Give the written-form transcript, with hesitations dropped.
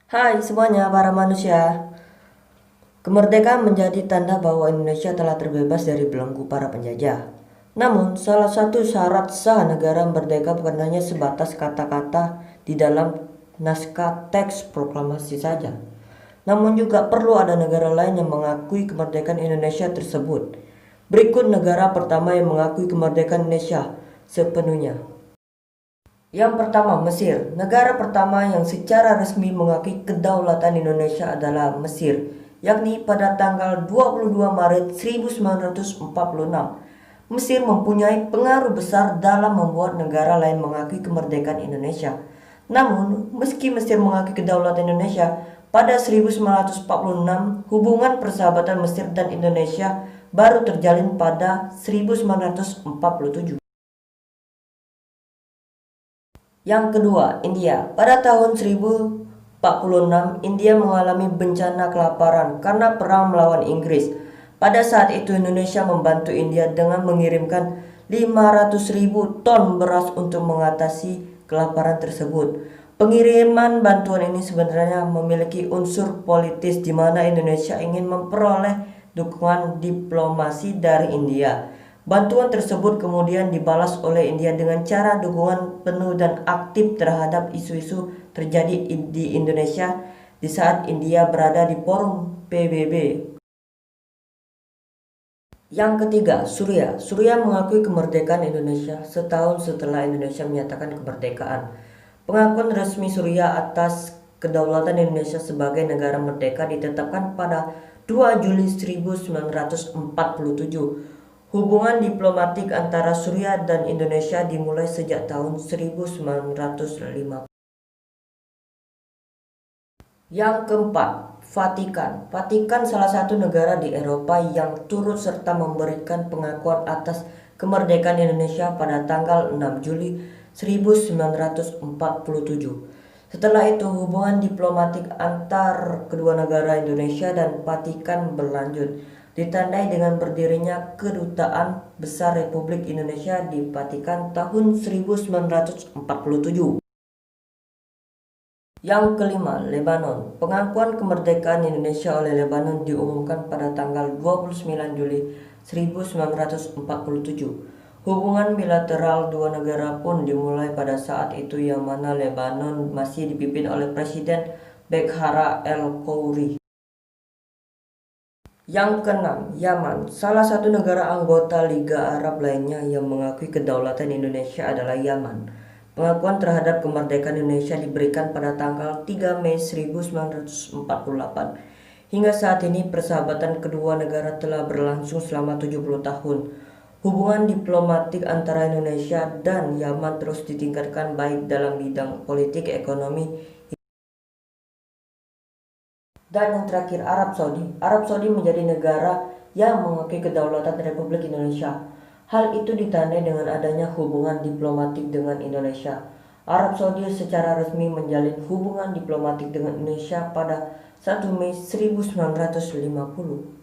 Hai semuanya para manusia. Kemerdekaan menjadi tanda bahwa Indonesia telah terbebas dari belenggu para penjajah. Namun, salah satu syarat sah negara merdeka bukan hanya sebatas kata-kata di dalam naskah teks proklamasi saja. Namun juga perlu ada negara lain yang mengakui kemerdekaan Indonesia tersebut. Berikut negara pertama yang mengakui kemerdekaan Indonesia sepenuhnya. Yang pertama, Mesir. Negara pertama yang secara resmi mengakui kedaulatan Indonesia adalah Mesir, yakni pada tanggal 22 Maret 1946. Mesir mempunyai pengaruh besar dalam membuat negara lain mengakui kemerdekaan Indonesia. Namun, meski Mesir mengakui kedaulatan Indonesia, pada 1946 hubungan persahabatan Mesir dan Indonesia baru terjalin pada 1947. Yang kedua, India. Pada tahun 1046, India mengalami bencana kelaparan karena perang melawan Inggris. Pada saat itu Indonesia membantu India dengan mengirimkan 500.000 ton beras untuk mengatasi kelaparan tersebut. Pengiriman bantuan ini sebenarnya memiliki unsur politis di mana Indonesia ingin memperoleh dukungan diplomasi dari India. Bantuan tersebut kemudian dibalas oleh India dengan cara dukungan penuh dan aktif terhadap isu-isu terjadi di Indonesia di saat India berada di forum PBB. Yang ketiga, Suriah. Suriah mengakui kemerdekaan Indonesia setahun setelah Indonesia menyatakan kemerdekaan. Pengakuan resmi Suriah atas kedaulatan Indonesia sebagai negara merdeka ditetapkan pada 2 Juli 1947. Hubungan diplomatik antara Suriah dan Indonesia dimulai sejak tahun 1950. Yang keempat, Vatikan. Vatikan salah satu negara di Eropa yang turut serta memberikan pengakuan atas kemerdekaan Indonesia pada tanggal 6 Juli 1947. Setelah itu hubungan diplomatik antar kedua negara Indonesia dan Vatikan berlanjut, ditandai dengan berdirinya Kedutaan Besar Republik Indonesia di Vatikan tahun 1947. Yang kelima, Lebanon. Pengakuan kemerdekaan Indonesia oleh Lebanon diumumkan pada tanggal 29 Juli 1947. Hubungan bilateral dua negara pun dimulai pada saat itu yang mana Lebanon masih dipimpin oleh Presiden Bekhara el-Khouri. Yang keenam, Yaman. Salah satu negara anggota Liga Arab lainnya yang mengakui kedaulatan Indonesia adalah Yaman. Pengakuan terhadap kemerdekaan Indonesia diberikan pada tanggal 3 Mei 1948. Hingga saat ini persahabatan kedua negara telah berlangsung selama 70 tahun. Hubungan diplomatik antara Indonesia dan Yaman terus ditingkatkan baik dalam bidang politik, ekonomi, dan yang terakhir Arab Saudi. Arab Saudi menjadi negara yang mengakui kedaulatan Republik Indonesia. Hal itu ditandai dengan adanya hubungan diplomatik dengan Indonesia. Arab Saudi secara resmi menjalin hubungan diplomatik dengan Indonesia pada 1 Mei 1950.